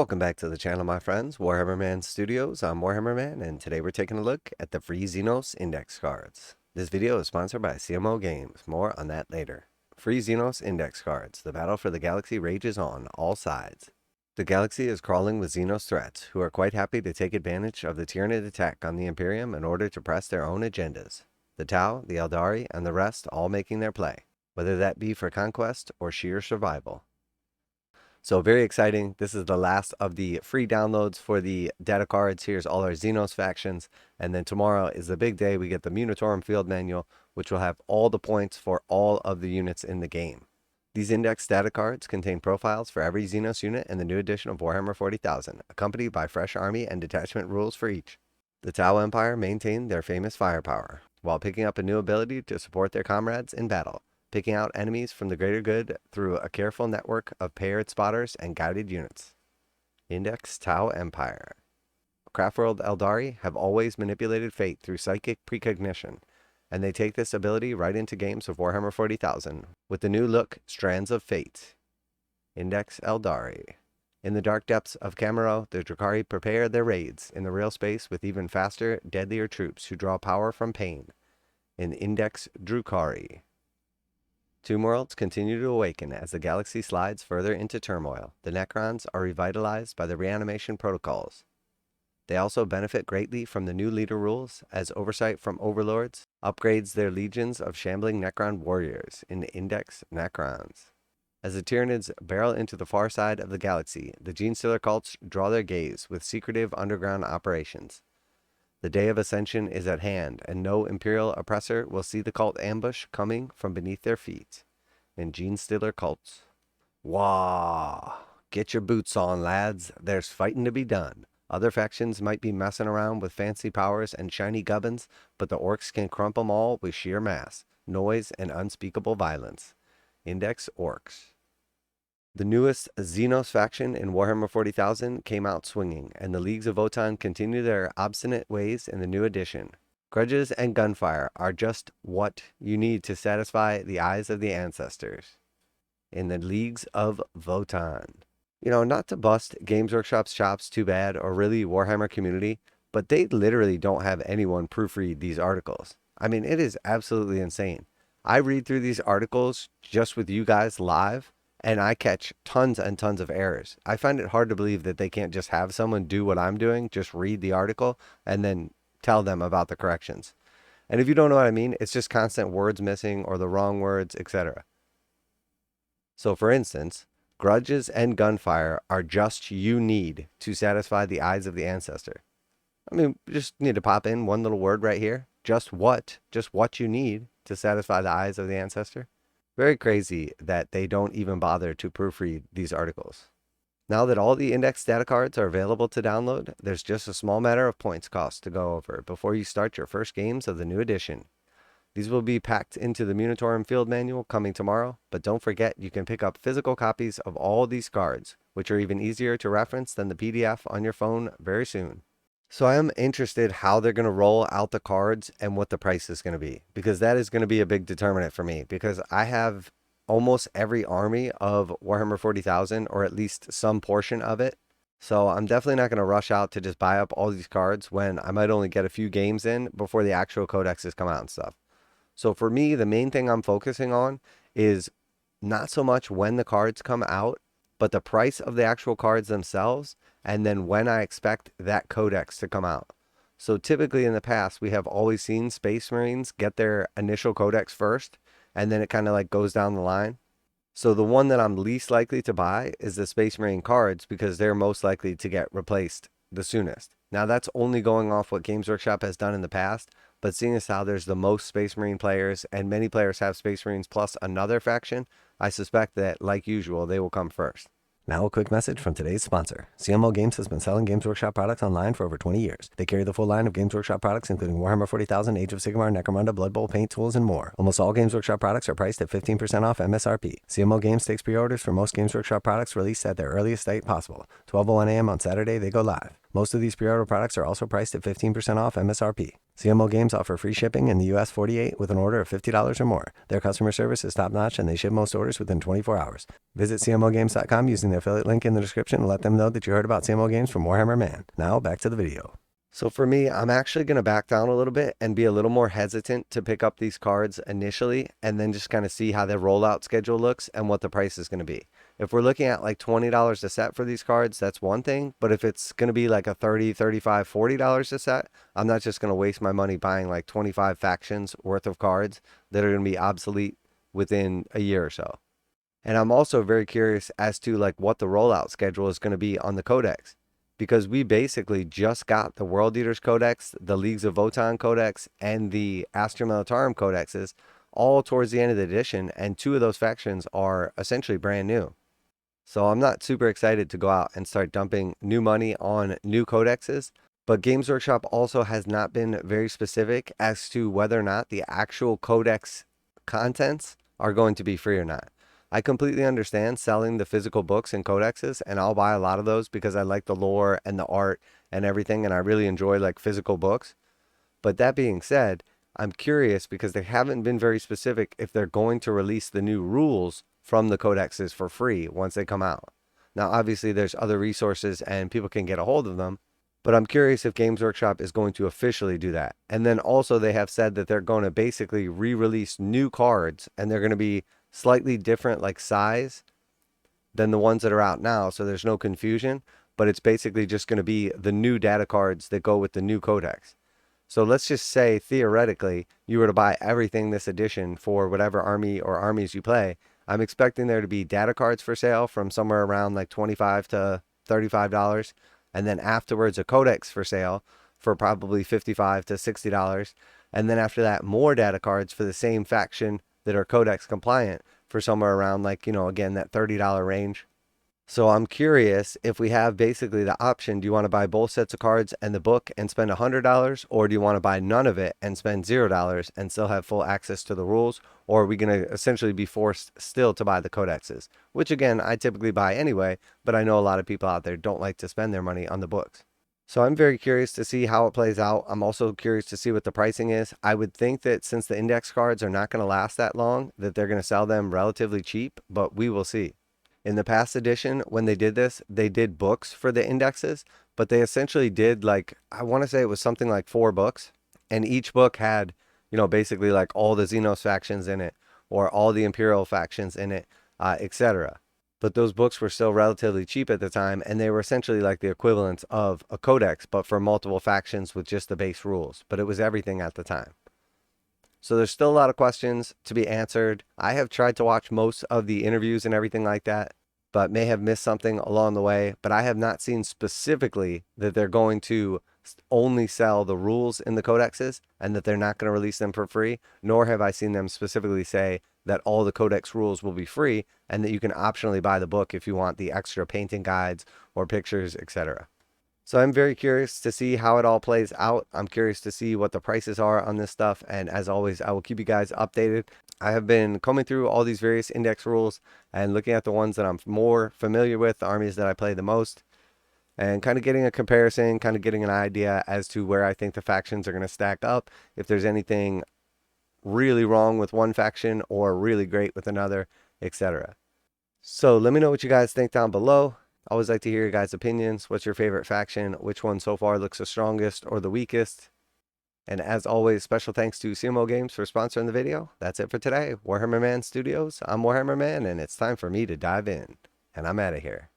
Welcome back to the channel, my friends. Warhammer Man Studios. I'm Warhammer Man, and today we're taking a look at the free Xenos index cards. This video is sponsored by CMO Games. More on that later. Free Xenos index cards. The battle for the galaxy rages on all sides. The galaxy is crawling with Xenos threats, who are quite happy to take advantage of the Tyrnid attack on the Imperium in order to press their own agendas. The Tau, the Aeldari, and the rest all making their play, whether that be for conquest or sheer survival. So very exciting. This is the last of the free downloads for the data cards. Here's all our Xenos factions. And then tomorrow is the big day. We get the Militarum field manual, which will have all the points for all of the units in the game. These index data cards contain profiles for every Xenos unit in the new edition of Warhammer 40,000, accompanied by fresh army and detachment rules for each. The Tau Empire maintained their famous firepower, while picking up a new ability to support their comrades in battle, picking out enemies from the greater good through a careful network of paired spotters and guided units. Index Tau Empire. Craftworld Aeldari have always manipulated fate through psychic precognition, and they take this ability right into games of Warhammer 40,000 with the new look Strands of Fate. Index Aeldari. In the dark depths of Camaro, the Drukhari prepare their raids in the real space with even faster, deadlier troops who draw power from pain. In Index Drukhari. Tomb worlds continue to awaken as the galaxy slides further into turmoil. The Necrons are revitalized by the reanimation protocols. They also benefit greatly from the new leader rules, as oversight from overlords upgrades their legions of shambling Necron warriors in Index Necrons. As the Tyrnanids barrel into the far side of the galaxy, the Genestealer cults draw their gaze with secretive underground operations. The day of ascension is at hand, and no Imperial oppressor will see the cult ambush coming from beneath their feet. In Genestealer cults. Wah! Get your boots on, lads. There's fighting to be done. Other factions might be messing around with fancy powers and shiny gubbins, but the Orcs can crump 'em all with sheer mass, noise, and unspeakable violence. Index Orcs. The newest Xenos faction in Warhammer 40,000 came out swinging, and the leagues of Votann continue their obstinate ways in the new edition. Grudges and gunfire are just what you need to satisfy the eyes of the ancestors. In the leagues of Votann. You know, not to bust Games Workshop's chops too bad, or really Warhammer community, but they literally don't have anyone proofread these articles. I mean, it is absolutely insane. I read through these articles just with you guys live, and I catch tons and tons of errors. I find it hard to believe that they can't just have someone do what I'm doing, just read the article, and then tell them about the corrections. And if you don't know what I mean, it's just constant words missing or the wrong words, etc. So for instance, grudges and gunfire are just you need to satisfy the eyes of the ancestor. I mean, we just need to pop in one little word right here. Just what you need to satisfy the eyes of the ancestor. Very crazy that they don't even bother to proofread these articles. Now that all the index data cards are available to download, there's just a small matter of points cost to go over before you start your first games of the new edition. These will be packed into the Militarum field manual coming tomorrow, but don't forget you can pick up physical copies of all these cards, which are even easier to reference than the PDF on your phone very soon. So I am interested how they're going to roll out the cards and what the price is going to be, because that is going to be a big determinant for me, because I have almost every army of Warhammer 40,000, or at least some portion of it. So I'm definitely not going to rush out to just buy up all these cards when I might only get a few games in before the actual codexes come out and stuff. So for me, the main thing I'm focusing on is not so much when the cards come out, but the price of the actual cards themselves, and then when I expect that codex to come out. So typically in the past, we have always seen Space Marines get their initial codex first, and then it kind of like goes down the line. So the one that I'm least likely to buy is the Space Marine cards, because they're most likely to get replaced the soonest. Now that's only going off what Games Workshop has done in the past, but seeing as how there's the most Space Marine players, and many players have Space Marines plus another faction, I suspect that, like usual, they will come first. Now a quick message from today's sponsor. CMO Games has been selling Games Workshop products online for over 20 years. They carry the full line of Games Workshop products, including Warhammer 40,000, Age of Sigmar, Necromunda, Blood Bowl, paint tools, and more. Almost all Games Workshop products are priced at 15% off MSRP. CMO Games takes pre-orders for most Games Workshop products released at their earliest date possible. 12:01 a.m. on Saturday, they go live. Most of these pre-order products are also priced at 15% off MSRP. CMO Games offer free shipping in the US 48 with an order of $50 or more. Their customer service is top-notch and they ship most orders within 24 hours. Visit CMOGames.com using the affiliate link in the description and let them know that you heard about CMO Games from Warhammer Man. Now, back to the video. So for me, I'm actually going to back down a little bit and be a little more hesitant to pick up these cards initially and then just kind of see how their rollout schedule looks and what the price is going to be. If we're looking at like $20 a set for these cards, that's one thing. But if it's going to be like a $30, $35, $40 a set, I'm not just going to waste my money buying like 25 factions worth of cards that are going to be obsolete within a year or so. And I'm also very curious as to like what the rollout schedule is going to be on the codex. Because we basically just got the World Eaters Codex, the Leagues of Votann Codex, and the Astra Militarum Codexes all towards the end of the edition, and 2 of those factions are essentially brand new. So I'm not super excited to go out and start dumping new money on new codexes, but Games Workshop also has not been very specific as to whether or not the actual codex contents are going to be free or not. I completely understand selling the physical books and codexes, and I'll buy a lot of those because I like the lore and the art and everything, and I really enjoy like physical books. But that being said, I'm curious because they haven't been very specific if they're going to release the new rules from the codexes for free once they come out. Now, obviously, there's other resources and people can get a hold of them, but I'm curious if Games Workshop is going to officially do that. And then also they have said that they're going to basically re-release new cards, and they're going to be slightly different like size than the ones that are out now, so there's no confusion, but it's basically just going to be the new data cards that go with the new codex. So let's just say theoretically you were to buy everything this edition for whatever army or armies you play. I'm expecting there to be data cards for sale from somewhere around like $25 to $35, and then afterwards a codex for sale for probably $55 to $60, and then after that more data cards for the same faction that are codex compliant for somewhere around like, again, that $30 range. So I'm curious if we have basically the option, do you want to buy both sets of cards and the book and spend $100, or do you want to buy none of it and spend $0 and still have full access to the rules? Or are we going to essentially be forced still to buy the codexes, which again, I typically buy anyway, but I know a lot of people out there don't like to spend their money on the books. So I'm very curious to see how it plays out. I'm also curious to see what the pricing is. I would think that since the index cards are not going to last that long, that they're going to sell them relatively cheap, but we will see. In the past edition, when they did this, they did books for the indexes, but they essentially did like, I want to say it was something like 4 books, and each book had, basically like all the Xenos factions in it, or all the Imperial factions in it, etc. But those books were still relatively cheap at the time, and they were essentially like the equivalent of a codex, but for multiple factions with just the base rules. But it was everything at the time. So there's still a lot of questions to be answered. I have tried to watch most of the interviews and everything like that, but may have missed something along the way. But I have not seen specifically that they're going to only sell the rules in the codexes and that they're not going to release them for free, nor have I seen them specifically say that all the codex rules will be free and that you can optionally buy the book if you want the extra painting guides or pictures, etc. So I'm very curious to see how it all plays out. I'm curious to see what the prices are on this stuff, and as always, I will keep you guys updated. I have been combing through all these various index rules and looking at the ones that I'm more familiar with, the armies that I play the most, and kind of getting a comparison, kind of getting an idea as to where I think the factions are going to stack up, if there's anything really wrong with one faction or really great with another, etc. So let me know what you guys think down below. I always like to hear your guys' opinions. What's your favorite faction? Which one so far looks the strongest or the weakest? And as always, special thanks to CMO Games for sponsoring the video. That's it for today. Warhammer Man Studios. I'm Warhammer Man, and it's time for me to dive in. And I'm out of here.